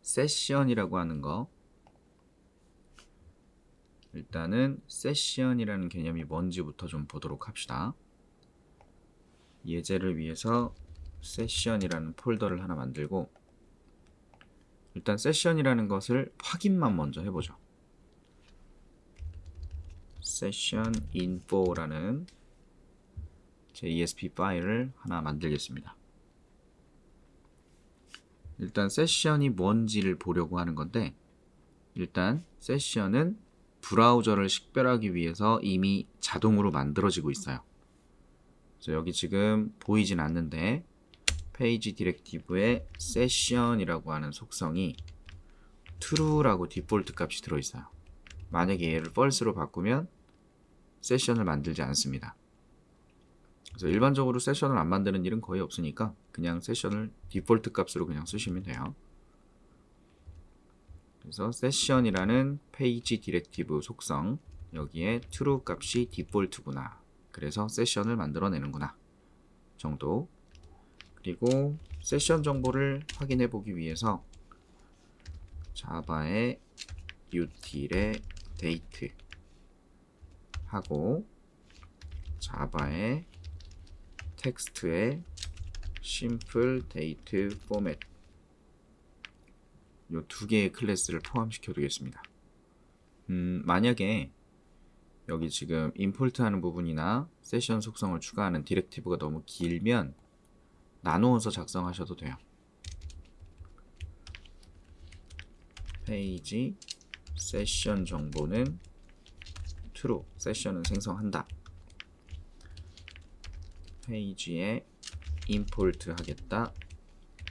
세션이라고 하는 거, 일단은 세션이라는 개념이 뭔지부터 좀 보도록 합시다. 예제를 위해서 세션이라는 폴더를 하나 만들고, 일단 세션이라는 것을 확인만 먼저 해보죠. session info라는 제 ESP 파일을 하나 만들겠습니다. 일단 세션이 뭔지를 보려고 하는 건데, 일단 세션은 브라우저를 식별하기 위해서 이미 자동으로 만들어지고 있어요. 그래서 여기 지금 보이진 않는데 페이지 디렉티브에 세션이라고 하는 속성이 true라고 디폴트 값이 들어있어요. 만약에 얘를 false로 바꾸면 세션을 만들지 않습니다. 그래서 일반적으로 세션을 안 만드는 일은 거의 없으니까 그냥 세션을 디폴트 값으로 그냥 쓰시면 돼요. 그래서 세션이라는 페이지 디렉티브 속성, 여기에 true 값이 디폴트구나, 그래서 세션을 만들어내는구나 정도. 그리고 세션 정보를 확인해 보기 위해서 자바의 util의 date 하고 자바의 텍스트의 simple date format, 이 두 개의 클래스를 포함시켜 두겠습니다. 만약에 여기 지금 임포트 하는 부분이나 세션 속성을 추가하는 디렉티브가 너무 길면 나누어서 작성하셔도 돼요. 페이지 세션 정보는 true, 세션은 생성한다. 페이지에 임포트 하겠다.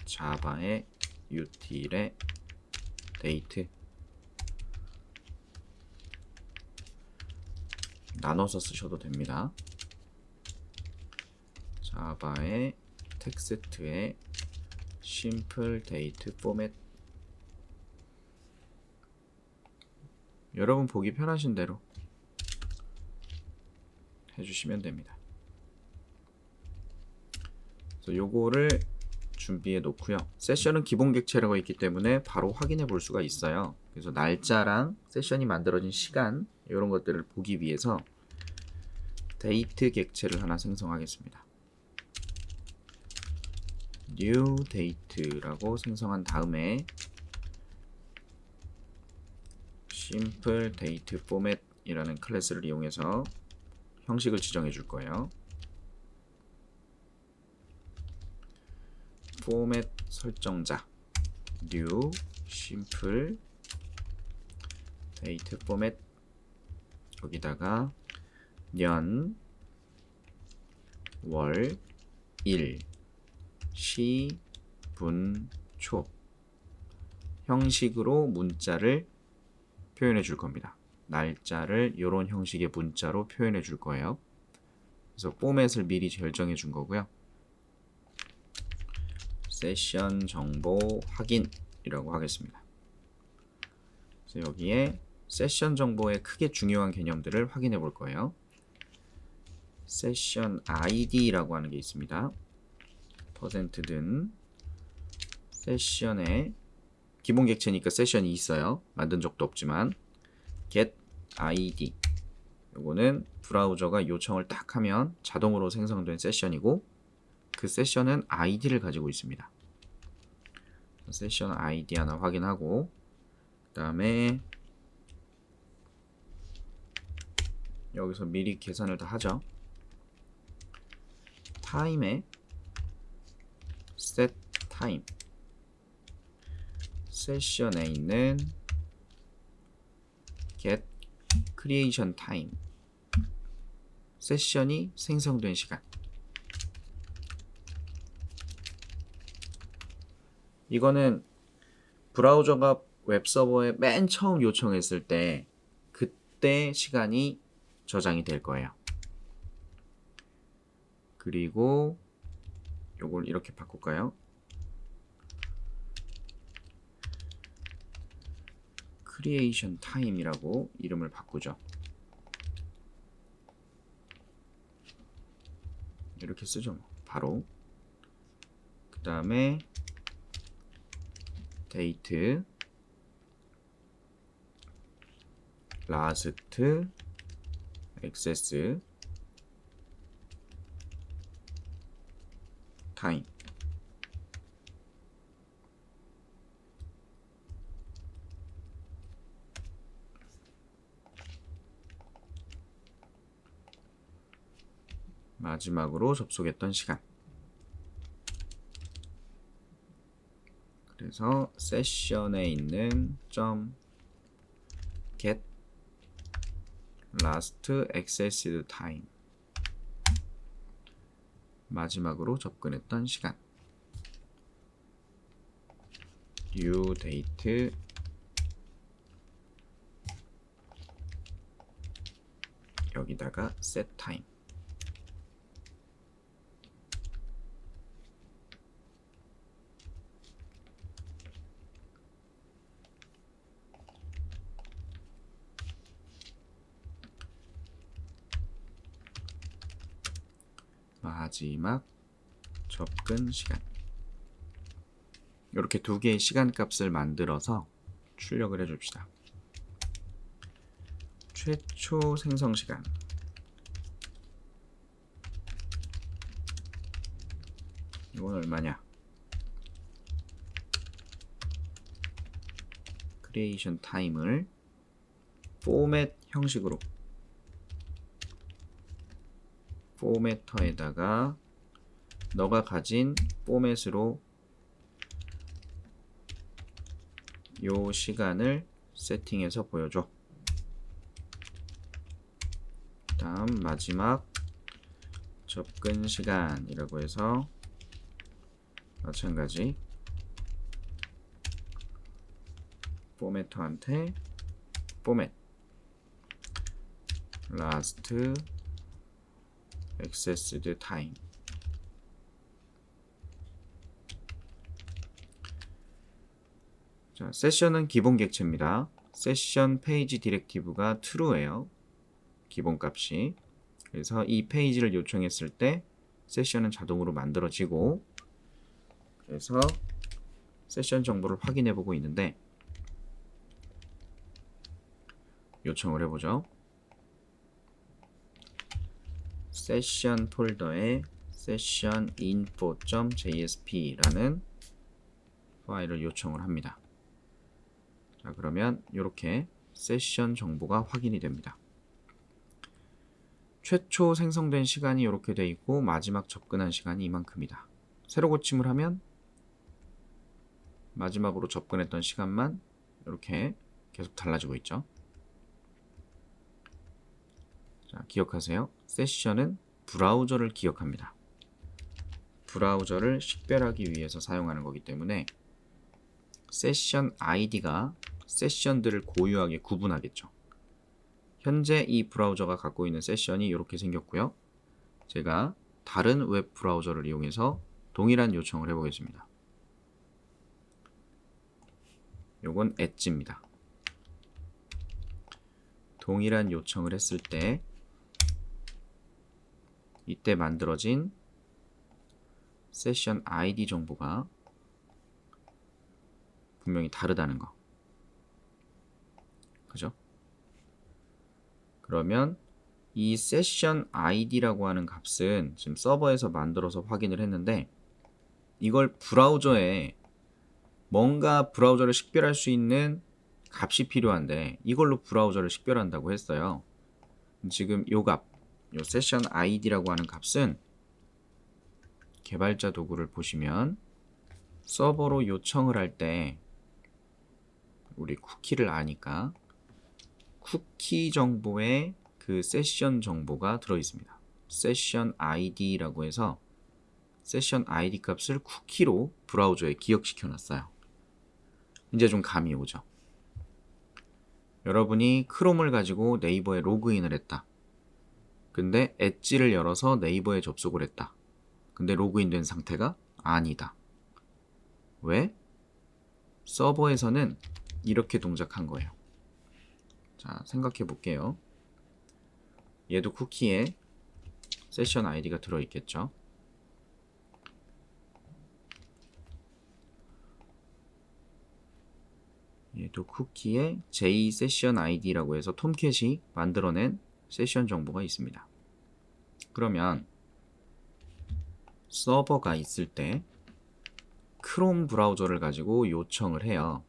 자바의 util의 date, 나눠서 쓰셔도 됩니다. 자바의 텍스트의 simple date format, 여러분 보기 편하신 대로 해주시면 됩니다. 그래서 요거를 준비해 놓고요. 세션은 기본 객체라고 있기 때문에 바로 확인해 볼 수가 있어요. 그래서 날짜랑 세션이 만들어진 시간, 이런 것들을 보기 위해서 데이트 객체를 하나 생성하겠습니다. new date라고 생성한 다음에 simple date format 이라는 클래스를 이용해서 형식을 지정해 줄 거예요. 포맷 설정자 new simple date format, 여기다가 년, 월, 일, 시, 분, 초 형식으로 문자를 표현해 줄 겁니다. 날짜를 이런 형식의 문자로 표현해 줄 거예요. 그래서 포맷을 미리 결정해 준 거고요. 세션 정보 확인이라고 하겠습니다. 그래서 여기에 세션 정보의 크게 중요한 개념들을 확인해 볼 거예요. 세션 id라고 하는 게 있습니다. %든 세션에 기본 객체니까 세션이 있어요. 만든 적도 없지만 get id, 요거는 브라우저가 요청을 딱 하면 자동으로 생성된 세션이고 그 세션은 id를 가지고 있습니다. 세션 id 하나 확인하고, 그 다음에 여기서 미리 계산을 다 하죠. time에 set time, 세션에 있는 get creation time, 세션이 생성된 시간. 이거는 브라우저가 웹서버에 맨 처음 요청했을 때 그때 시간이 저장이 될 거예요. 그리고 요걸 이렇게 바꿀까요? creation time이라고 이름을 바꾸죠. 이렇게 쓰죠. 바로 그 다음에 데이트 라스트 액세스 타임. 마지막으로 접속했던 시간. 그래서 세션에 있는 .get last accessed time, 마지막으로 접근했던 시간. due date 여기다가 set time. 마지막 접근 시간. 이렇게 두 개의 시간 값을 만들어서 출력을 해줍시다. 최초 생성 시간. 이건 얼마냐? 크리에이션 타임을 포맷 형식으로, 포매터에다가 너가 가진 포맷으로 요 시간을 세팅해서 보여줘. 다음 마지막 접근 시간이라고 해서 마찬가지 포매터한테 포맷 last accessed time. 자, 세션은 기본 객체입니다. 세션 페이지 디렉티브가 true예요. 기본 값이. 그래서 이 페이지를 요청했을 때 세션은 자동으로 만들어지고, 그래서 세션 정보를 확인해 보고 있는데 요청을 해보죠. 세션 폴더에 session info.jsp라는 파일을 요청을 합니다. 자, 그러면 이렇게 세션 정보가 확인이 됩니다. 최초 생성된 시간이 이렇게 돼 있고 마지막 접근한 시간이 이만큼이다. 새로 고침을 하면 마지막으로 접근했던 시간만 이렇게 계속 달라지고 있죠. 자, 기억하세요. 세션은 브라우저를 기억합니다. 브라우저를 식별하기 위해서 사용하는 거기 때문에 세션 아이디가 세션들을 고유하게 구분하겠죠. 현재 이 브라우저가 갖고 있는 세션이 이렇게 생겼고요. 제가 다른 웹 브라우저를 이용해서 동일한 요청을 해보겠습니다. 요건 엣지입니다. 동일한 요청을 했을 때 이때 만들어진 세션 아이디 정보가 분명히 다르다는 거. 그죠? 그러면 이 세션 아이디라고 하는 값은 지금 서버에서 만들어서 확인을 했는데 이걸 브라우저에 뭔가 브라우저를 식별할 수 있는 값이 필요한데 이걸로 브라우저를 식별한다고 했어요. 지금 요 값, 요 세션 아이디라고 하는 값은 개발자 도구를 보시면 서버로 요청을 할 때 우리 쿠키를 아니까 쿠키 정보에 그 세션 정보가 들어 있습니다. 세션 아이디라고 해서 세션 아이디 값을 쿠키로 브라우저에 기억시켜 놨어요. 이제 좀 감이 오죠. 여러분이 크롬을 가지고 네이버에 로그인을 했다. 근데 엣지를 열어서 네이버에 접속을 했다. 근데 로그인된 상태가 아니다. 왜? 서버에서는 이렇게 동작한 거예요. 자, 생각해 볼게요. 얘도 쿠키에 세션 아이디가 들어있겠죠. 또 쿠키에 j 세션 id라고 해서 톰캣이 만들어낸 세션 정보가 있습니다. 그러면 서버가 있을 때 크롬 브라우저를 가지고 요청을 해요.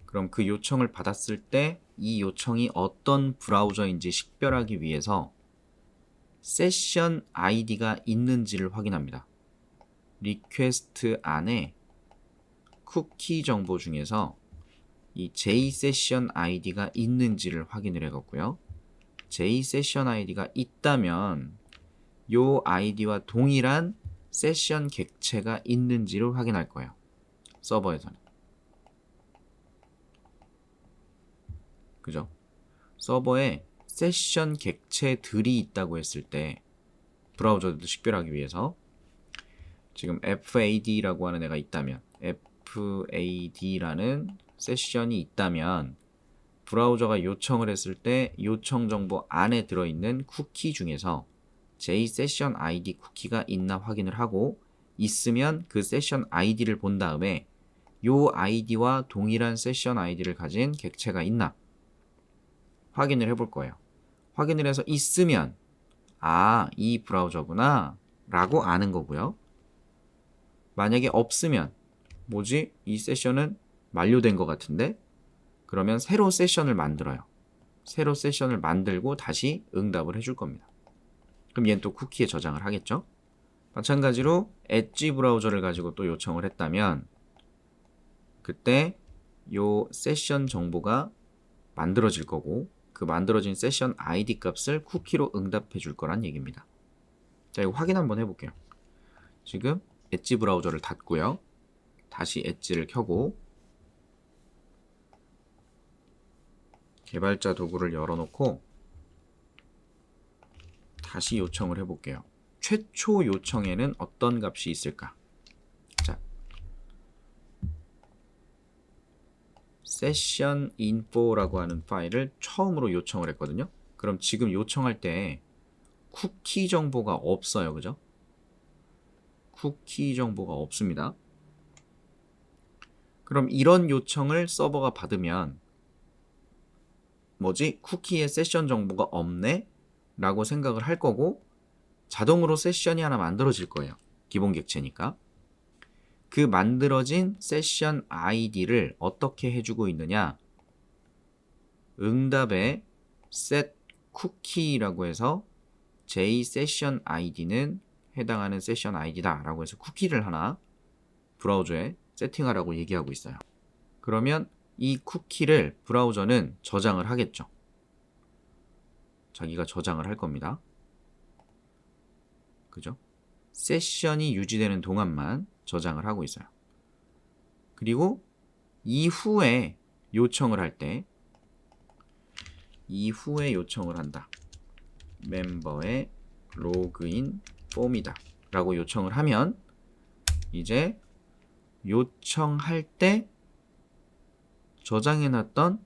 그럼 그 요청을 받았을 때 이 요청이 어떤 브라우저인지 식별하기 위해서 세션 아이디가 있는지를 확인합니다. 리퀘스트 안에 쿠키 정보 중에서 이 jSession ID가 있는지를 확인을 해갖고요. jSession ID가 있다면 이 아이디와 동일한 세션 객체가 있는지를 확인할 거예요. 서버에서는. 그죠? 서버에 세션 객체들이 있다고 했을 때 브라우저들도 식별하기 위해서 지금 FAD라고 하는 애가 있다면 FAD라는 세션이 있다면 브라우저가 요청을 했을 때 요청 정보 안에 들어있는 쿠키 중에서 jSession ID 쿠키가 있나 확인을 하고 있으면 그 세션 ID를 본 다음에 요 아이디와 동일한 세션 아이디를 가진 객체가 있나 확인을 해볼 거예요. 확인을 해서 있으면 이 브라우저구나 라고 아는 거고요. 만약에 없으면 뭐지? 이 세션은 만료된 것 같은데? 그러면 새로 세션을 만들어요. 새로 세션을 만들고 다시 응답을 해줄 겁니다. 그럼 얘는 또 쿠키에 저장을 하겠죠? 마찬가지로 엣지 브라우저를 가지고 또 요청을 했다면 그때 요 세션 정보가 만들어질 거고 그 만들어진 세션 ID 값을 쿠키로 응답해 줄 거란 얘기입니다. 자, 이거 확인 한번 해볼게요. 지금 엣지 브라우저를 닫고요. 다시 엣지를 켜고 개발자 도구를 열어놓고 다시 요청을 해볼게요. 최초 요청에는 어떤 값이 있을까? 자, session info라고 하는 파일을 처음으로 요청을 했거든요. 그럼 지금 요청할 때 쿠키 정보가 없어요. 그죠? 쿠키 정보가 없습니다. 그럼 이런 요청을 서버가 받으면 뭐지? 쿠키에 세션 정보가 없네? 라고 생각을 할 거고 자동으로 세션이 하나 만들어질 거예요. 기본 객체니까. 그 만들어진 세션 아이디를 어떻게 해주고 있느냐? 응답에 set cookie라고 해서 jSession ID는 해당하는 세션 아이디다 라고 해서 쿠키를 하나 브라우저에 세팅하라고 얘기하고 있어요. 그러면 이 쿠키를 브라우저는 저장을 하겠죠. 자기가 저장을 할 겁니다. 그죠? 세션이 유지되는 동안만 저장을 하고 있어요. 그리고 이후에 요청을 할 때 이후에 요청을 한다. 멤버의 로그인 폼이다 라고 요청을 하면 이제 요청할 때 저장해놨던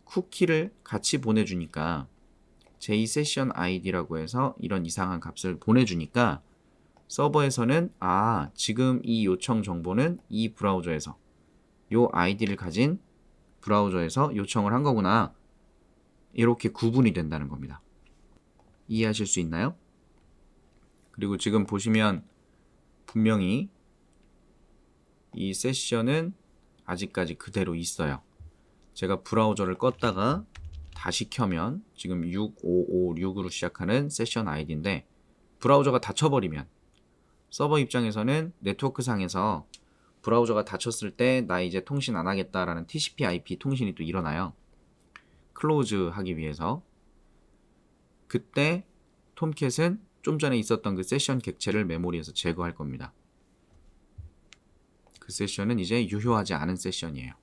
쿠키를 같이 보내주니까 jSession ID라고 해서 이런 이상한 값을 보내주니까 서버에서는 지금 이 요청 정보는 이 브라우저에서 요 아이디를 가진 브라우저에서 요청을 한 거구나 이렇게 구분이 된다는 겁니다. 이해하실 수 있나요? 그리고 지금 보시면 분명히 이 세션은 아직까지 그대로 있어요. 제가 브라우저를 껐다가 다시 켜면 지금 6556으로 시작하는 세션 아이디인데 브라우저가 닫혀버리면 서버 입장에서는 네트워크 상에서 브라우저가 닫혔을 때 나 이제 통신 안 하겠다라는 TCP IP 통신이 또 일어나요. 클로즈 하기 위해서. 그때 톰캣은 좀 전에 있었던 그 세션 객체를 메모리에서 제거할 겁니다. 그 세션은 이제 유효하지 않은 세션이에요.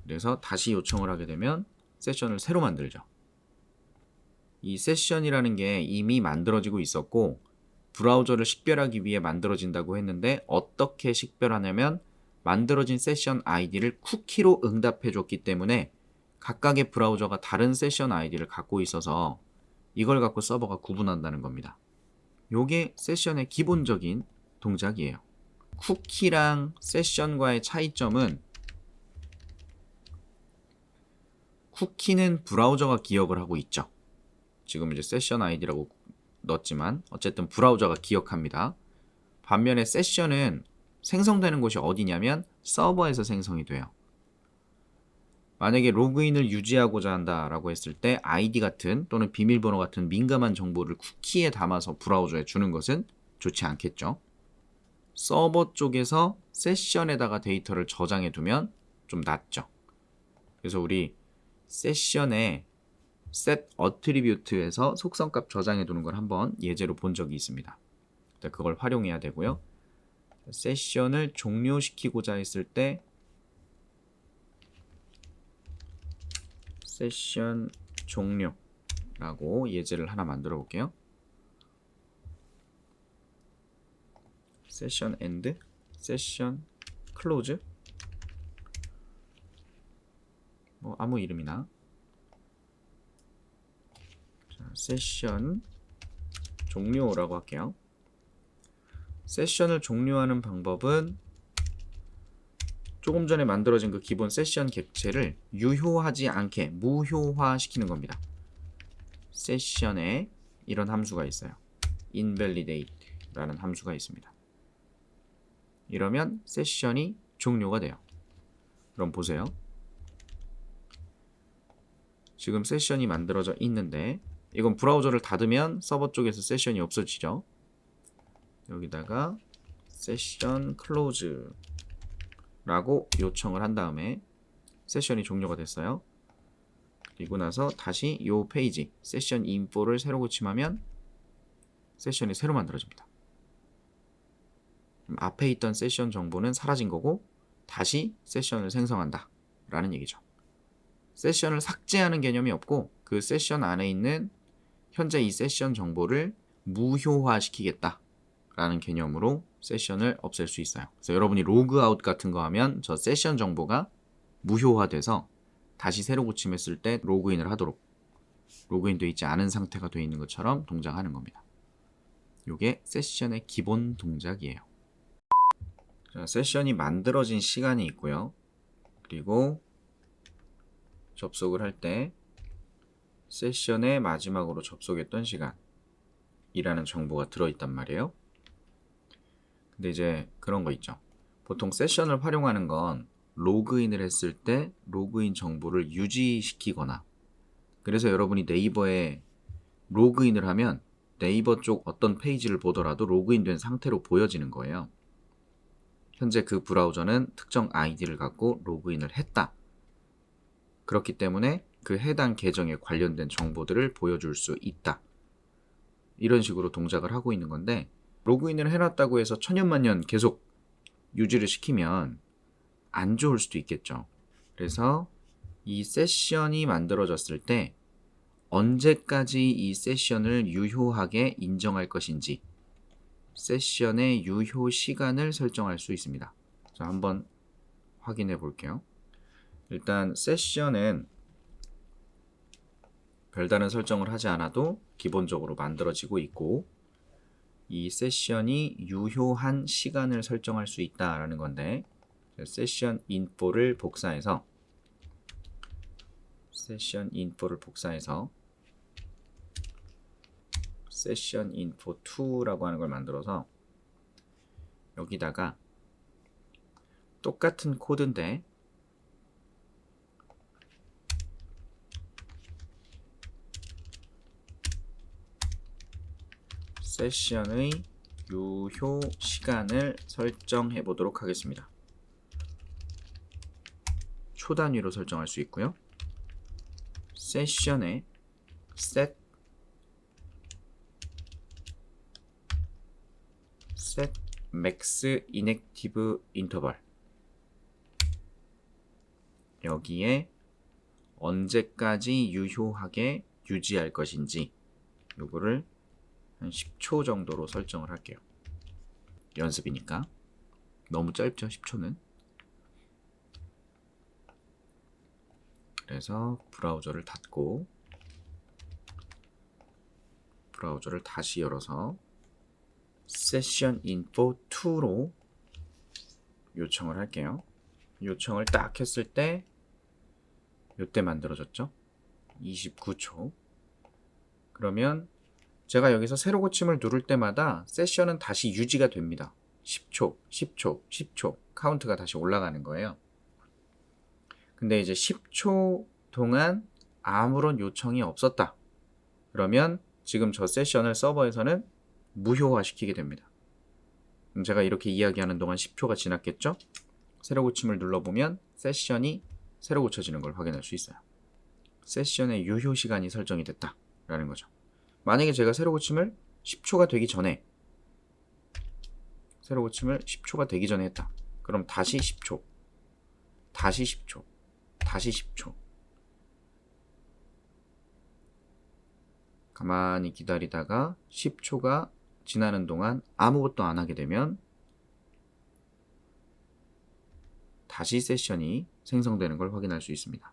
그래서 다시 요청을 하게 되면 세션을 새로 만들죠. 이 세션이라는 게 이미 만들어지고 있었고 브라우저를 식별하기 위해 만들어진다고 했는데 어떻게 식별하냐면 만들어진 세션 아이디를 쿠키로 응답해 줬기 때문에 각각의 브라우저가 다른 세션 아이디를 갖고 있어서 이걸 갖고 서버가 구분한다는 겁니다. 요게 세션의 기본적인 동작이에요. 쿠키랑 세션과의 차이점은 쿠키는 브라우저가 기억을 하고 있죠. 지금 이제 세션 아이디라고 넣었지만 어쨌든 브라우저가 기억합니다. 반면에 세션은 생성되는 곳이 어디냐면 서버에서 생성이 돼요. 만약에 로그인을 유지하고자 한다라고 했을 때 아이디 같은 또는 비밀번호 같은 민감한 정보를 쿠키에 담아서 브라우저에 주는 것은 좋지 않겠죠. 서버 쪽에서 세션에다가 데이터를 저장해 두면 좀 낫죠. 그래서 우리 세션에 set attribute에서 속성값 저장해 두는 걸 한번 예제로 본 적이 있습니다. 그걸 활용해야 되고요. 세션을 종료시키고자 했을 때 세션 종료라고 예제를 하나 만들어 볼게요. 세션 end, 세션 close, 뭐 아무 이름이나. 자, 세션 종료라고 할게요. 세션을 종료하는 방법은 조금 전에 만들어진 그 기본 세션 객체를 유효하지 않게 무효화시키는 겁니다. 세션에 이런 함수가 있어요. invalidate라는 함수가 있습니다. 이러면 세션이 종료가 돼요. 그럼 보세요. 지금 세션이 만들어져 있는데 이건 브라우저를 닫으면 서버 쪽에서 세션이 없어지죠. 여기다가 세션 클로즈 라고 요청을 한 다음에 세션이 종료가 됐어요. 그리고 나서 다시 이 페이지 세션 info를 새로 고침하면 세션이 새로 만들어집니다. 앞에 있던 세션 정보는 사라진 거고 다시 세션을 생성한다 라는 얘기죠. 세션을 삭제하는 개념이 없고 그 세션 안에 있는 현재 이 세션 정보를 무효화시키겠다 라는 개념으로 세션을 없앨 수 있어요. 그래서 여러분이 로그아웃 같은 거 하면 저 세션 정보가 무효화돼서 다시 새로 고침했을 때 로그인을 하도록 로그인되어 있지 않은 상태가 되어 있는 것처럼 동작하는 겁니다. 이게 세션의 기본 동작이에요. 자, 세션이 만들어진 시간이 있고요. 그리고 접속을 할 때 세션의 마지막으로 접속했던 시간이라는 정보가 들어있단 말이에요. 근데 이제 그런 거 있죠. 보통 세션을 활용하는 건 로그인을 했을 때 로그인 정보를 유지시키거나 그래서 여러분이 네이버에 로그인을 하면 네이버 쪽 어떤 페이지를 보더라도 로그인된 상태로 보여지는 거예요. 현재 그 브라우저는 특정 아이디를 갖고 로그인을 했다. 그렇기 때문에 그 해당 계정에 관련된 정보들을 보여줄 수 있다. 이런 식으로 동작을 하고 있는 건데 로그인을 해놨다고 해서 천년만년 계속 유지를 시키면 안 좋을 수도 있겠죠. 그래서 이 세션이 만들어졌을 때 언제까지 이 세션을 유효하게 인정할 것인지 세션의 유효 시간을 설정할 수 있습니다. 자, 한번 확인해 볼게요. 일단 세션은 별다른 설정을 하지 않아도 기본적으로 만들어지고 있고 이 세션이 유효한 시간을 설정할 수 있다라는 건데 세션 인포를 복사해서 세션 인포 2라고 하는 걸 만들어서 여기다가 똑같은 코드인데 세션의 유효 시간을 설정해 보도록 하겠습니다. 초 단위로 설정할 수 있고요. 세션에 set max inactive interval 여기에 언제까지 유효하게 유지할 것인지 요거를 한 10초 정도로 설정을 할게요. 연습이니까 너무 짧죠 10초는. 그래서 브라우저를 닫고 브라우저를 다시 열어서 세션 인포 2로 요청을 할게요. 요청을 딱 했을 때 요때 만들어졌죠? 29초. 그러면 제가 여기서 새로 고침을 누를 때마다 세션은 다시 유지가 됩니다. 10초, 10초, 10초 카운트가 다시 올라가는 거예요. 근데 이제 10초 동안 아무런 요청이 없었다. 그러면 지금 저 세션을 서버에서는 무효화시키게 됩니다. 그럼 제가 이렇게 이야기하는 동안 10초가 지났겠죠? 새로 고침을 눌러보면 세션이 새로 고쳐지는 걸 확인할 수 있어요. 세션의 유효 시간이 설정이 됐다라는 거죠. 만약에 제가 새로 고침을 10초가 되기 전에 했다. 그럼 다시 10초, 다시 10초, 다시 10초. 가만히 기다리다가 10초가 지나는 동안 아무것도 안 하게 되면 다시 세션이 생성되는 걸 확인할 수 있습니다.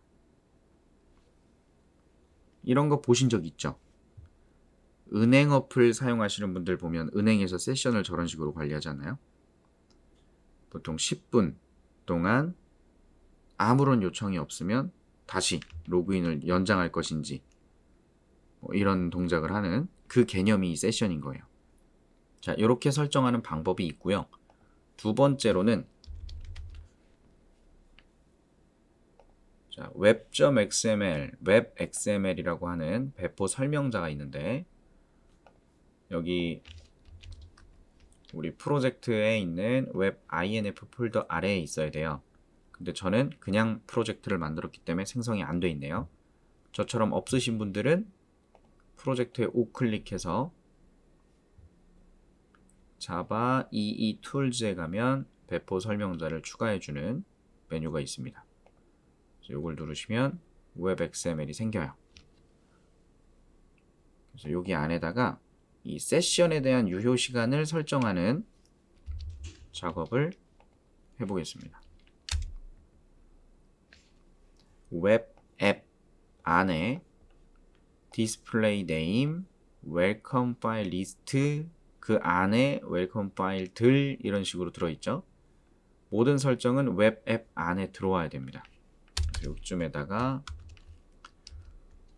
이런 거 보신 적 있죠? 은행 어플 사용하시는 분들 보면 은행에서 세션을 저런 식으로 관리하잖아요. 보통 10분 동안 아무런 요청이 없으면 다시 로그인을 연장할 것인지 이런 동작을 하는 그 개념이 세션인 거예요. 자, 이렇게 설정하는 방법이 있고요. 두 번째로는 자, web.xml, web.xml이라고 하는 배포 설명자가 있는데 여기 우리 프로젝트에 있는 web.inf 폴더 아래에 있어야 돼요. 근데 저는 그냥 프로젝트를 만들었기 때문에 생성이 안 돼 있네요. 저처럼 없으신 분들은 프로젝트에 우클릭해서 Java EE Tools에 가면 배포 설명자를 추가해주는 메뉴가 있습니다. 이걸 누르시면 web.xml이 생겨요. 그래서 여기 안에다가 이 세션에 대한 유효 시간을 설정하는 작업을 해보겠습니다. 웹 앱 안에 display name, welcome file list, 그 안에 welcome 파일들 이런 식으로 들어있죠. 모든 설정은 웹 앱 안에 들어와야 됩니다. 요쯤에다가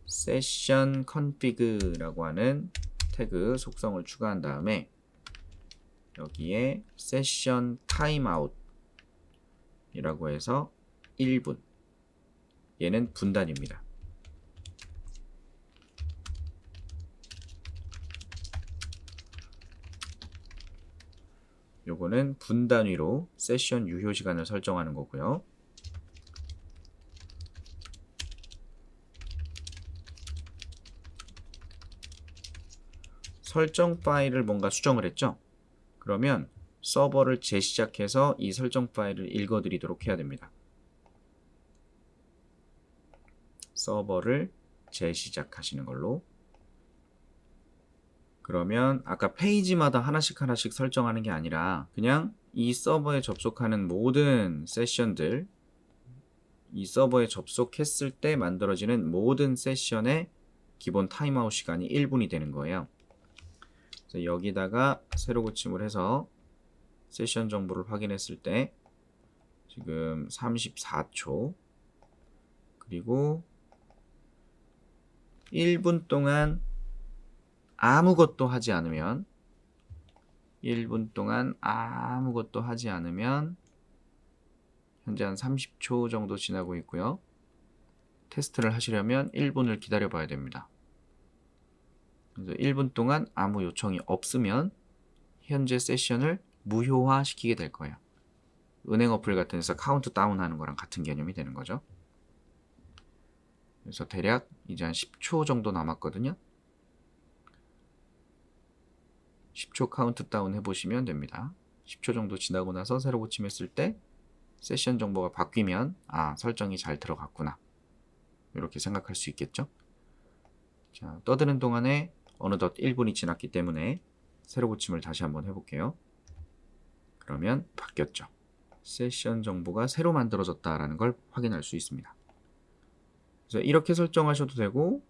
session config라고 하는 태그 속성을 추가한 다음에 여기에 session timeout 이라고 해서 1분, 얘는 분단입니다. 요거는 분단위로 세션 유효 시간을 설정하는 거고요. 설정 파일을 뭔가 수정을 했죠? 그러면 서버를 재시작해서 이 설정 파일을 읽어드리도록 해야 됩니다. 서버를 재시작하시는 걸로. 그러면 아까 페이지마다 하나씩 설정하는 게 아니라 그냥 이 서버에 접속하는 모든 세션들, 이 서버에 접속했을 때 만들어지는 모든 세션의 기본 타임아웃 시간이 1분이 되는 거예요. 그래서 여기다가 새로 고침을 해서 세션 정보를 확인했을 때 지금 34초, 그리고 1분 동안 아무것도 하지 않으면 1분 동안 아무것도 하지 않으면 현재 한 30초 정도 지나고 있고요. 테스트를 하시려면 1분을 기다려 봐야 됩니다. 그래서 1분 동안 아무 요청이 없으면 현재 세션을 무효화 시키게 될 거예요. 은행 어플 같은 데서 카운트 다운 하는 거랑 같은 개념이 되는 거죠. 그래서 대략 이제 한 10초 정도 남았거든요. 10초 카운트 다운 해보시면 됩니다. 10초 정도 지나고 나서 새로 고침했을 때 세션 정보가 바뀌면 아, 설정이 잘 들어갔구나, 이렇게 생각할 수 있겠죠. 자, 떠드는 동안에 어느덧 1분이 지났기 때문에 새로 고침을 다시 한번 해볼게요. 그러면 바뀌었죠. 세션 정보가 새로 만들어졌다라는 걸 확인할 수 있습니다. 그래서 이렇게 설정하셔도 되고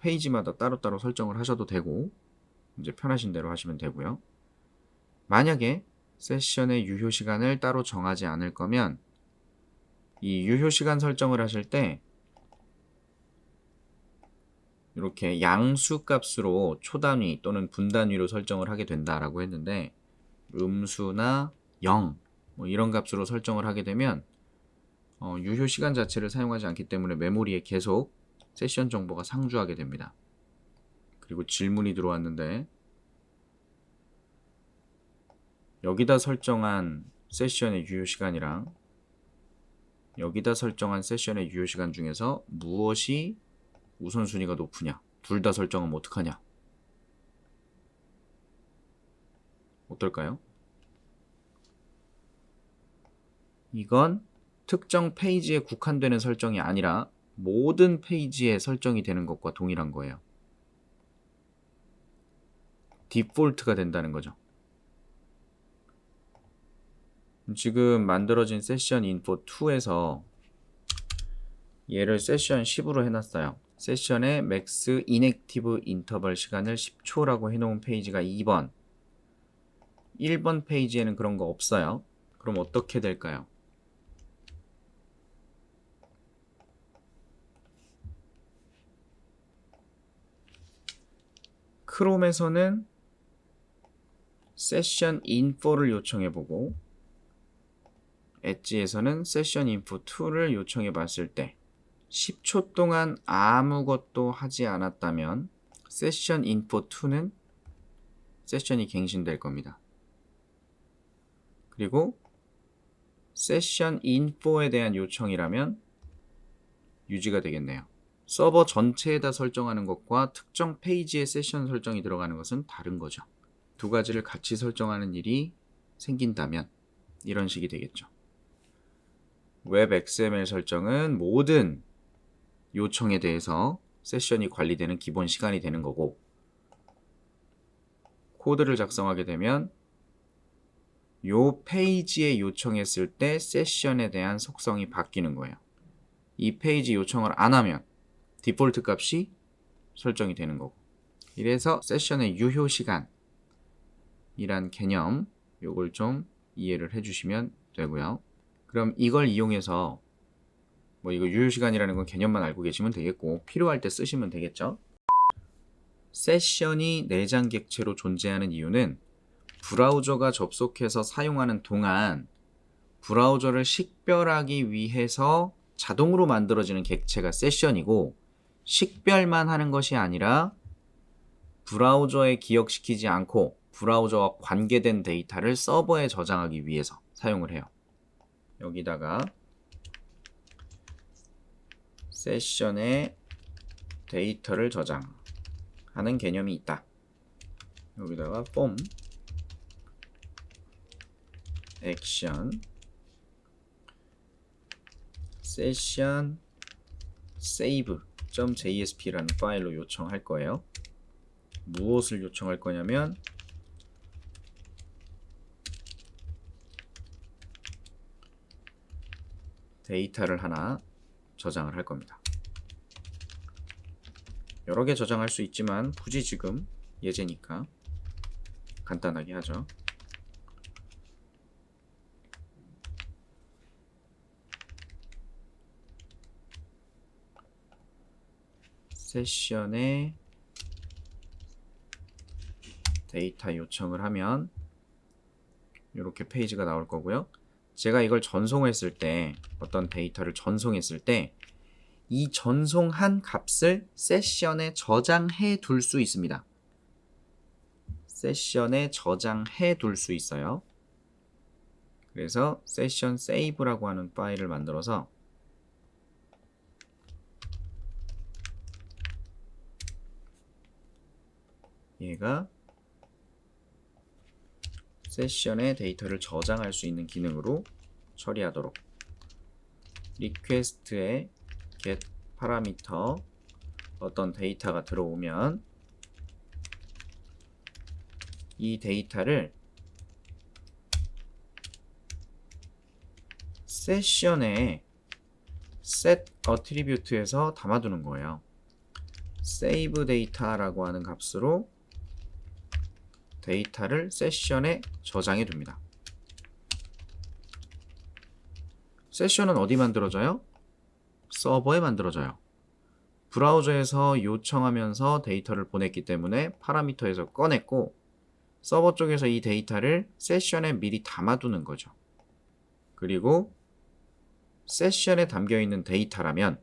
페이지마다 따로따로 설정을 하셔도 되고 이제 편하신 대로 하시면 되고요. 만약에 세션의 유효 시간을 따로 정하지 않을 거면 이 유효 시간 설정을 하실 때 이렇게 양수 값으로 초단위 또는 분단위로 설정을 하게 된다라고 했는데 음수나 0 뭐 이런 값으로 설정을 하게 되면 유효 시간 자체를 사용하지 않기 때문에 메모리에 계속 세션 정보가 상주하게 됩니다. 그리고 질문이 들어왔는데 여기다 설정한 세션의 유효 시간이랑 여기다 설정한 세션의 유효 시간 중에서 무엇이 우선순위가 높으냐? 둘 다 설정하면 어떡하냐? 어떨까요? 이건 특정 페이지에 국한되는 설정이 아니라 모든 페이지에 설정이 되는 것과 동일한 거예요. 디폴트가 된다는 거죠. 지금 만들어진 세션 인포 2에서 얘를 세션 10으로 해놨어요. 세션의 맥스 인액티브 인터벌 시간을 10초라고 해놓은 페이지가 2번 1번 페이지에는 그런 거 없어요. 그럼 어떻게 될까요? 크롬에서는 세션 인포를 요청해보고 엣지에서는 세션 인포 2를 요청해 봤을 때 10초 동안 아무것도 하지 않았다면 세션 인포 2는 세션이 갱신될 겁니다. 그리고 세션 인포에 대한 요청이라면 유지가 되겠네요. 서버 전체에다 설정하는 것과 특정 페이지에 세션 설정이 들어가는 것은 다른 거죠. 두 가지를 같이 설정하는 일이 생긴다면 이런 식이 되겠죠. 웹 XML 설정은 모든 요청에 대해서 세션이 관리되는 기본 시간이 되는 거고 코드를 작성하게 되면 요 페이지에 요청했을 때 세션에 대한 속성이 바뀌는 거예요. 이 페이지 요청을 안 하면 디폴트 값이 설정이 되는 거고 이래서 세션의 유효 시간이란 개념 요걸 좀 이해를 해주시면 되고요. 그럼 이걸 이용해서 뭐 이거 유효 시간이라는 건 개념만 알고 계시면 되겠고 필요할 때 쓰시면 되겠죠. 세션이 내장 객체로 존재하는 이유는 브라우저가 접속해서 사용하는 동안 브라우저를 식별하기 위해서 자동으로 만들어지는 객체가 세션이고 식별만 하는 것이 아니라 브라우저에 기억시키지 않고 브라우저와 관계된 데이터를 서버에 저장하기 위해서 사용을 해요. 여기다가 세션에 데이터를 저장하는 개념이 있다. 여기다가 폼 액션 세션 save.jsp라는 파일로 요청할 거예요. 무엇을 요청할 거냐면 데이터를 하나 저장을 할 겁니다. 여러 개 저장할 수 있지만 굳이 지금 예제니까 간단하게 하죠. 세션에 데이터 요청을 하면 이렇게 페이지가 나올 거고요. 제가 이걸 전송했을 때 어떤 데이터를 전송했을 때 이 전송한 값을 세션에 저장해 둘 수 있습니다. 세션에 저장해 둘 수 있어요. 그래서 세션 save라고 하는 파일을 만들어서 얘가 세션에 데이터를 저장할 수 있는 기능으로 처리하도록 리퀘스트에 get 파라미터 어떤 데이터가 들어오면 이 데이터를 세션에 set attribute에서 담아두는 거예요. save data라고 하는 값으로 데이터를 세션에 저장해 둡니다. 세션은 어디 만들어져요? 서버에 만들어져요. 브라우저에서 요청하면서 데이터를 보냈기 때문에 파라미터에서 꺼냈고 서버 쪽에서 이 데이터를 세션에 미리 담아두는 거죠. 그리고 세션에 담겨있는 데이터라면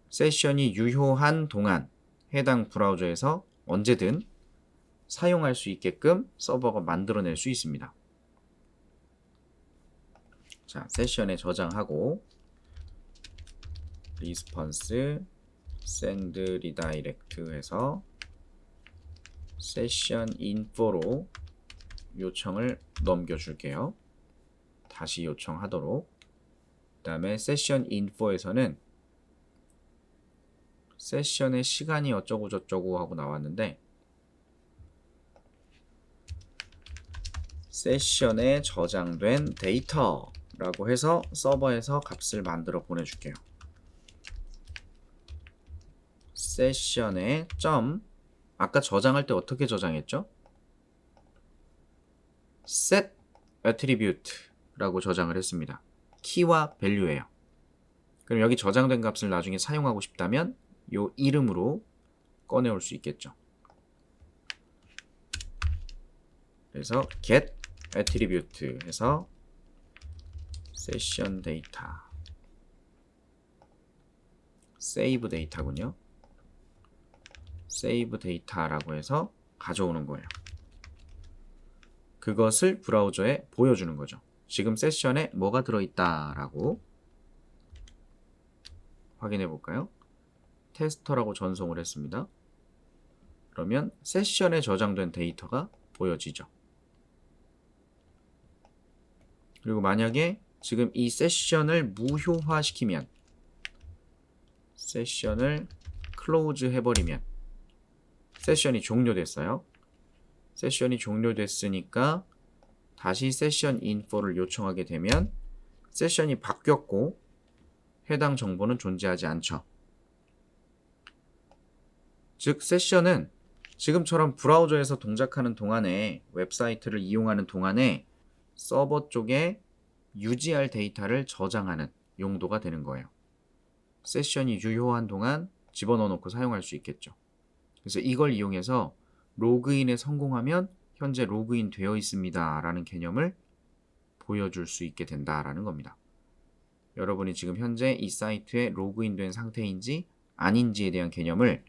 세션이 유효한 동안 해당 브라우저에서 언제든 사용할 수 있게끔 서버가 만들어낼 수 있습니다. 자, 세션에 저장하고 리스폰스 send redirect 해서 세션 info로 요청을 넘겨줄게요. 다시 요청하도록. 그 다음에 세션 info에서는 세션의 시간이 어쩌고 저쩌고 하고 나왔는데 세션에 저장된 데이터라고 해서 서버에서 값을 만들어 보내줄게요. 세션에 점 아까 저장할 때 어떻게 저장했죠? set attribute라고 저장을 했습니다. 키와 밸류예요. 그럼 여기 저장된 값을 나중에 사용하고 싶다면 요 이름으로 꺼내올 수 있겠죠. 그래서 get attribute 해서 session data save data군요. save data라고 해서 가져오는 거예요. 그것을 브라우저에 보여주는 거죠. 지금 세션에 뭐가 들어있다라고 확인해 볼까요? 테스터라고 전송을 했습니다. 그러면 세션에 저장된 데이터가 보여지죠. 그리고 만약에 지금 이 세션을 무효화시키면 세션을 클로즈 해버리면 세션이 종료됐어요. 세션이 종료됐으니까 다시 세션 인포를 요청하게 되면 세션이 바뀌었고 해당 정보는 존재하지 않죠. 즉 세션은 지금처럼 브라우저에서 동작하는 동안에 웹사이트를 이용하는 동안에 서버 쪽에 유지할 데이터를 저장하는 용도가 되는 거예요. 세션이 유효한 동안 집어넣어 놓고 사용할 수 있겠죠. 그래서 이걸 이용해서 로그인에 성공하면 현재 로그인 되어 있습니다 라는 개념을 보여줄 수 있게 된다라는 겁니다. 여러분이 지금 현재 이 사이트에 로그인된 상태인지 아닌지에 대한 개념을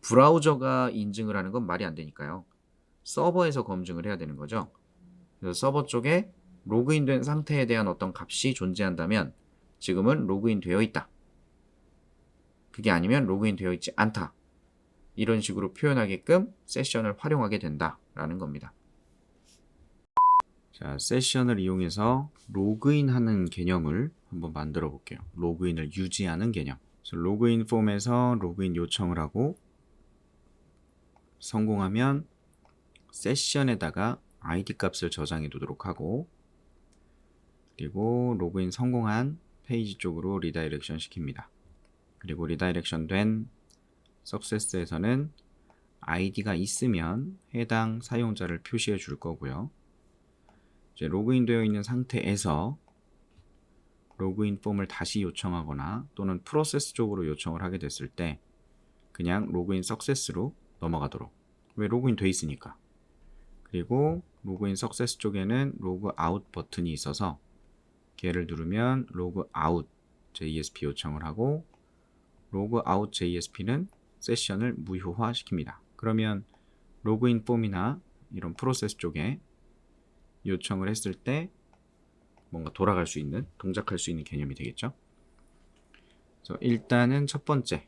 브라우저가 인증을 하는 건 말이 안 되니까요. 서버에서 검증을 해야 되는 거죠. 그래서 서버 쪽에 로그인된 상태에 대한 어떤 값이 존재한다면 지금은 로그인 되어 있다. 그게 아니면 로그인 되어 있지 않다. 이런 식으로 표현하게끔 세션을 활용하게 된다라는 겁니다. 자, 세션을 이용해서 로그인하는 개념을 한번 만들어 볼게요. 로그인을 유지하는 개념. 그래서 로그인 폼에서 로그인 요청을 하고 성공하면 세션에다가 ID 값을 저장해 두도록 하고 그리고 로그인 성공한 페이지 쪽으로 리다이렉션 시킵니다. 그리고 리다이렉션 된 석세스에서는 아이디가 있으면 해당 사용자를 표시해 줄 거고요. 이제 로그인 되어 있는 상태에서 로그인 폼을 다시 요청하거나 또는 프로세스 쪽으로 요청을 하게 됐을 때 그냥 로그인 석세스로 넘어가도록. 왜 로그인 돼 있으니까. 그리고 로그인 석세스 쪽에는 로그 아웃 버튼이 있어서 걔를 누르면 로그 아웃 JSP 요청을 하고 로그 아웃 JSP는 세션을 무효화 시킵니다. 그러면 로그인 폼이나 이런 프로세스 쪽에 요청을 했을 때 뭔가 돌아갈 수 있는, 동작할 수 있는 개념이 되겠죠. 그래서 일단은 첫 번째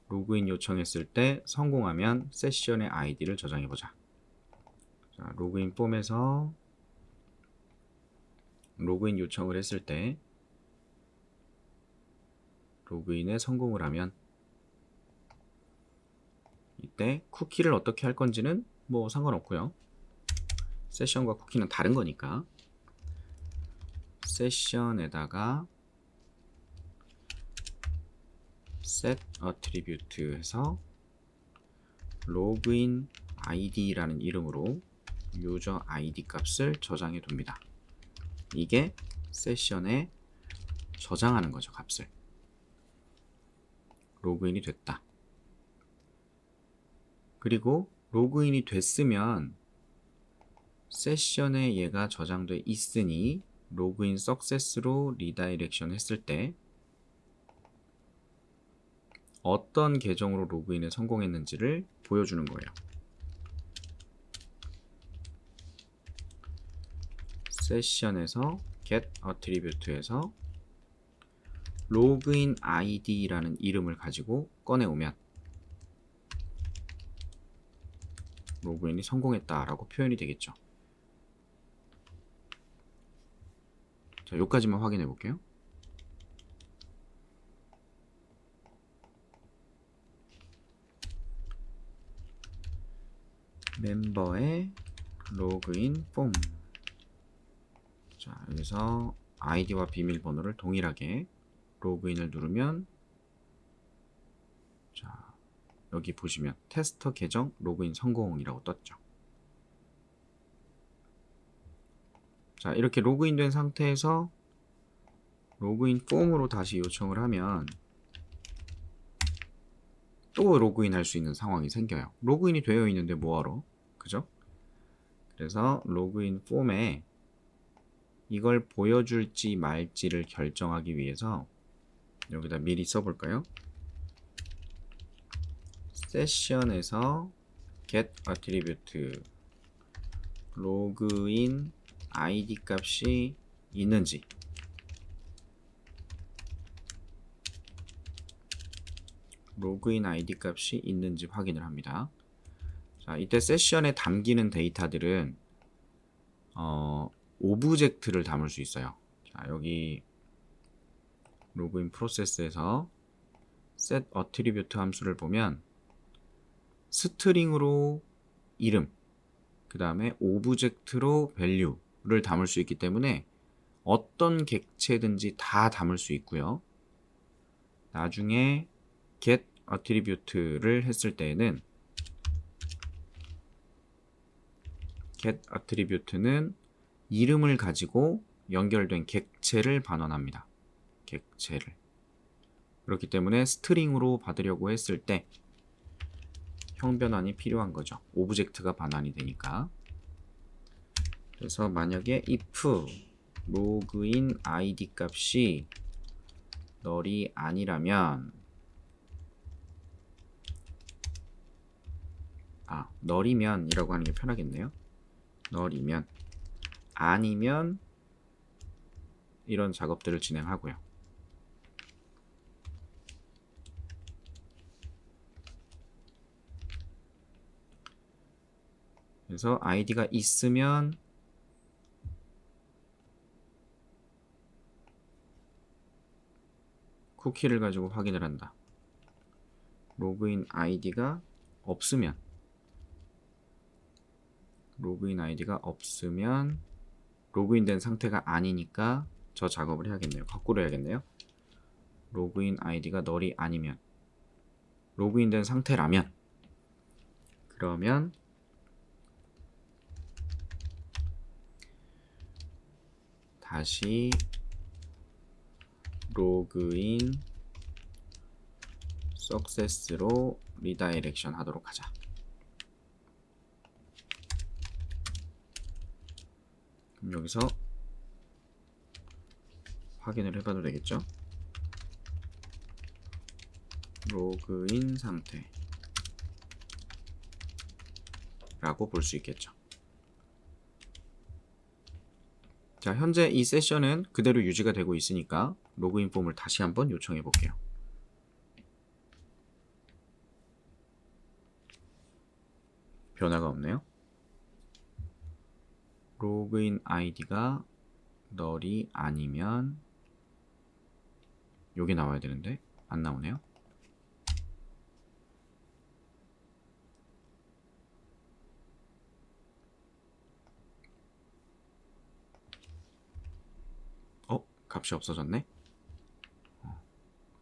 로그인 요청했을 때 성공하면 세션의 아이디를 저장해 보자. 자, 로그인 폼에서 로그인 요청을 했을 때 로그인에 성공을 하면 이때 쿠키를 어떻게 할 건지는 뭐 상관없고요. 세션과 쿠키는 다른 거니까 세션에다가 set attribute 해서 로그인 id라는 이름으로 유저 id 값을 저장해 둡니다. 이게 세션에 저장하는 거죠, 값을. 로그인이 됐다. 그리고 로그인이 됐으면 세션에 얘가 저장돼 있으니 로그인 석세스로 리다이렉션 했을 때 어떤 계정으로 로그인에 성공했는지를 보여주는 거예요. 세션에서 get attribute에서 로그인 id라는 이름을 가지고 꺼내오면 로그인이 성공했다라고 표현이 되겠죠. 자, 여기까지만 확인해 볼게요. 멤버의 로그인 폼. 자, 여기서 아이디와 비밀번호를 동일하게 로그인을 누르면 자, 여기 보시면 테스터 계정 로그인 성공이라고 떴죠. 자, 이렇게 로그인된 상태에서 로그인 폼으로 다시 요청을 하면 또 로그인 할 수 있는 상황이 생겨요. 로그인이 되어 있는데 뭐하러? 그죠? 그래서 로그인 폼에 이걸 보여줄지 말지를 결정하기 위해서 여기다 미리 써볼까요? 세션에서 get attribute 로그인 id 값이 있는지 로그인 id 값이 있는지 확인을 합니다. 자, 이때 세션에 담기는 데이터들은 오브젝트를 담을 수 있어요. 자, 여기 로그인 프로세스에서 set attribute 함수를 보면 스트링으로 이름, 그 다음에 오브젝트로 value를 담을 수 있기 때문에 어떤 객체든지 다 담을 수 있고요. 나중에 get attribute를 했을 때에는 get attribute는 이름을 가지고 연결된 객체를 반환합니다. 객체를. 그렇기 때문에 스트링으로 받으려고 했을 때 형변환이 필요한 거죠. 오브젝트가 반환이 되니까. 그래서 만약에 if 로그인 id 값이 null이 아니라면 null이면 이라고 하는 게 편하겠네요. null이면 아니면 이런 작업들을 진행하고요. 그래서 id가 있으면 쿠키를 가지고 확인을 한다. 로그인 id가 없으면 로그인된 상태가 아니니까 저 작업을 해야겠네요. 거꾸로 해야겠네요. 로그인 id가 null이 아니면 로그인된 상태라면 그러면 다시 로그인 석세스로 리다이렉션 하도록 하자. 그럼 여기서 확인을 해봐도 되겠죠? 로그인 상태 라고 볼 수 있겠죠. 자, 현재 이 세션은 그대로 유지가 되고 있으니까 로그인 폼을 다시 한번 요청해 볼게요. 변화가 없네요. 로그인 id가 null이 아니면 여기 나와야 되는데 안 나오네요. 값이 없어졌네.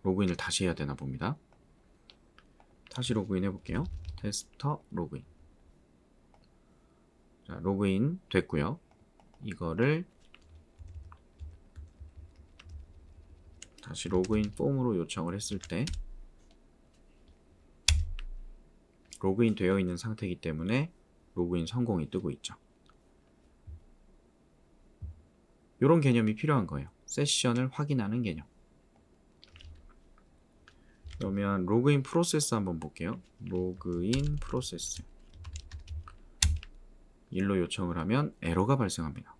로그인을 다시 해야 되나 봅니다. 다시 로그인 해볼게요. 테스터 로그인. 자, 로그인 됐고요. 이거를 다시 로그인 폼으로 요청을 했을 때 로그인 되어 있는 상태이기 때문에 로그인 성공이 뜨고 있죠. 이런 개념이 필요한 거예요. 세션을 확인하는 개념. 그러면 로그인 프로세스 한번 볼게요. 로그인 프로세스. 일로 요청을 하면 에러가 발생합니다.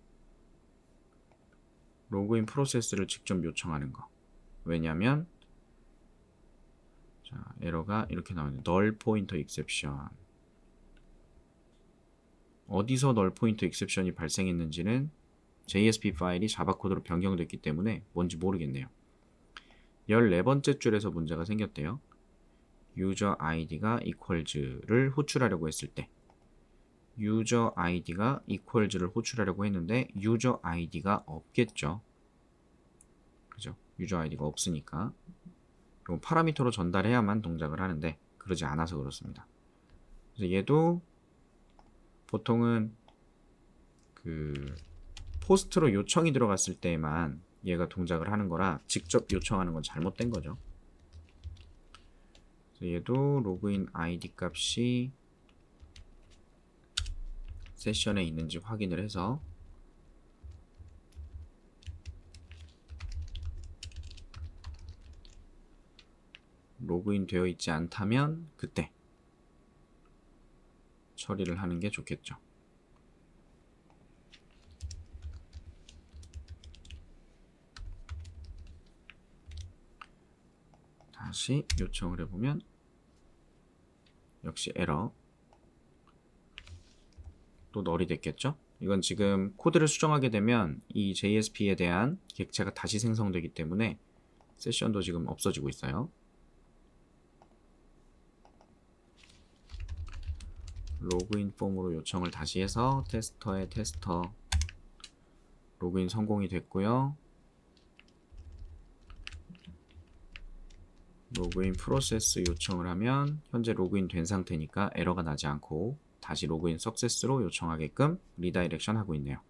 로그인 프로세스를 직접 요청하는 거. 왜냐하면 자, 에러가 이렇게 나오네요. null pointer exception. 어디서 null pointer exception이 발생했는지는 JSP 파일이 자바 코드로 변경됐기 때문에 뭔지 모르겠네요. 14번째 줄에서 문제가 생겼대요. user id가 equals를 호출하려고 했을 때 user id가 equals를 호출하려고 했는데 user id가 없겠죠. 그죠? user id가 없으니까 이건 파라미터로 전달해야만 동작을 하는데 그러지 않아서 그렇습니다. 그래서 얘도 보통은 그 포스트로 요청이 들어갔을 때만 얘가 동작을 하는 거라 직접 요청하는 건 잘못된 거죠. 그래서 얘도 로그인 id 값이 세션에 있는지 확인을 해서 로그인 되어 있지 않다면 그때 처리를 하는 게 좋겠죠. 다시 요청을 해보면 역시 에러. 또 널이 됐겠죠. 이건 지금 코드를 수정하게 되면 이 JSP에 대한 객체가 다시 생성되기 때문에 세션도 지금 없어지고 있어요. 로그인 폼으로 요청을 다시 해서 테스터에 테스터 로그인 성공이 됐고요. 로그인 프로세스 요청을 하면 현재 로그인 된 상태니까 에러가 나지 않고 다시 로그인 석세스로 요청하게끔 리다이렉션 하고 있네요.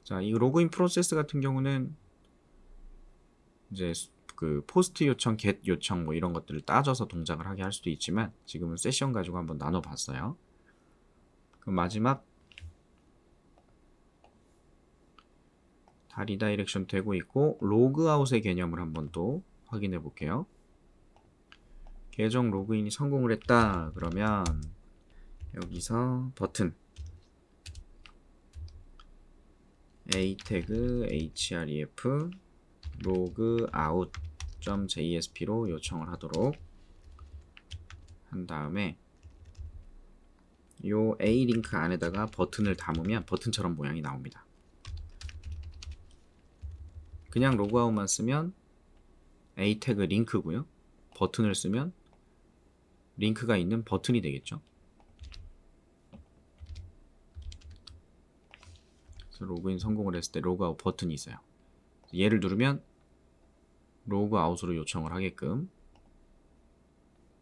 자, 이 로그인 프로세스 같은 경우는 이제 그 포스트 요청, get 요청 뭐 이런 것들을 따져서 동작을 하게 할 수도 있지만 지금은 세션 가지고 한번 나눠 봤어요. 그럼 마지막 다 리다이렉션 되고 있고 로그아웃의 개념을 한번 또 확인해 볼게요. 계정 로그인이 성공을 했다 그러면 여기서 버튼 a 태그 href logout.jsp로 요청을 하도록 한 다음에 요 a 링크 안에다가 버튼을 담으면 버튼처럼 모양이 나옵니다. 그냥 로그아웃만 쓰면 a 태그 링크고요. 버튼을 쓰면 링크가 있는 버튼이 되겠죠. 그래서 로그인 성공을 했을 때 로그아웃 버튼이 있어요. 얘를 누르면 로그아웃으로 요청을 하게끔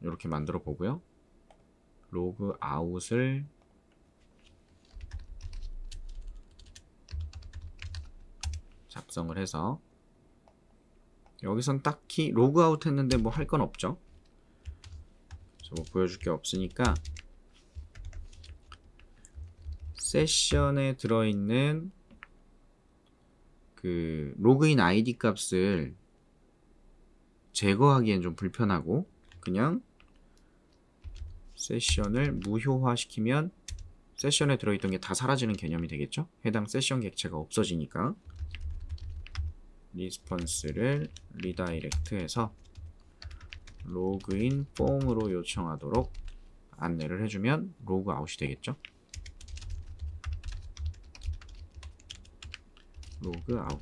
이렇게 만들어 보고요. 로그아웃을 작성을 해서 여기선 딱히 로그아웃 했는데 뭐 할 건 없죠. 뭐 보여줄 게 없으니까 세션에 들어있는 그 로그인 아이디 값을 제거하기엔 좀 불편하고 그냥 세션을 무효화시키면 세션에 들어있던 게 다 사라지는 개념이 되겠죠. 해당 세션 객체가 없어지니까 리스폰스를 리다이렉트해서 로그인 폼으로 요청하도록 안내를 해주면 로그아웃이 되겠죠. 로그아웃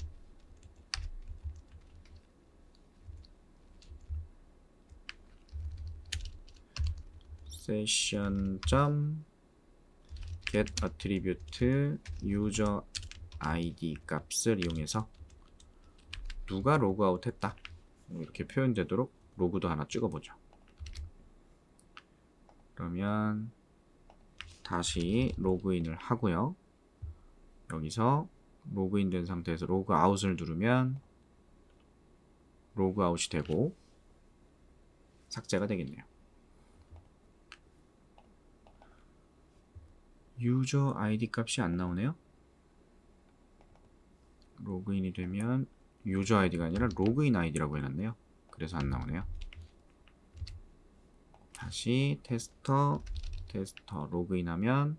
session.get attribute user id 값을 이용해서 누가 로그아웃 했다 이렇게 표현되도록 로그도 하나 찍어보죠. 그러면 다시 로그인을 하고요. 여기서 로그인 된 상태에서 로그아웃을 누르면 로그아웃이 되고 삭제가 되겠네요. 유저 아이디 값이 안 나오네요. 로그인이 되면 유저 아이디가 아니라 로그인 아이디라고 해놨네요. 그래서 안 나오네요. 다시 테스터 로그인하면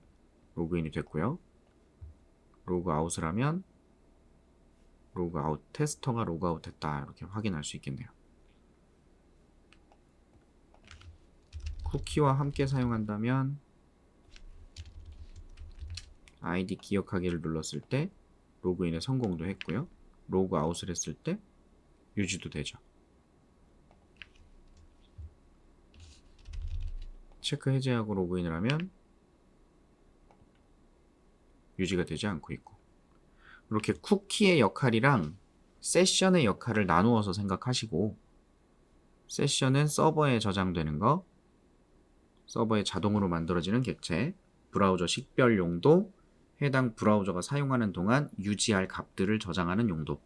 로그인이 됐고요. 로그아웃을 하면 로그아웃, 테스터가 로그아웃 했다 이렇게 확인할 수 있겠네요. 쿠키와 함께 사용한다면 아이디 기억하기를 눌렀을 때 로그인에 성공도 했고요. 로그아웃을 했을 때 유지도 되죠. 체크 해제하고 로그인을 하면 유지가 되지 않고 있고, 이렇게 쿠키의 역할이랑 세션의 역할을 나누어서 생각하시고, 세션은 서버에 저장되는 거, 서버에 자동으로 만들어지는 객체, 브라우저 식별 용도, 해당 브라우저가 사용하는 동안 유지할 값들을 저장하는 용도,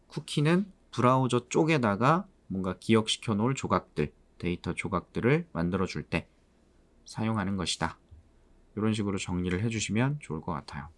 쿠키는 브라우저 쪽에다가 뭔가 기억시켜 놓을 조각들, 데이터 조각들을 만들어 줄 때 사용하는 것이다. 이런 식으로 정리를 해주시면 좋을 것 같아요.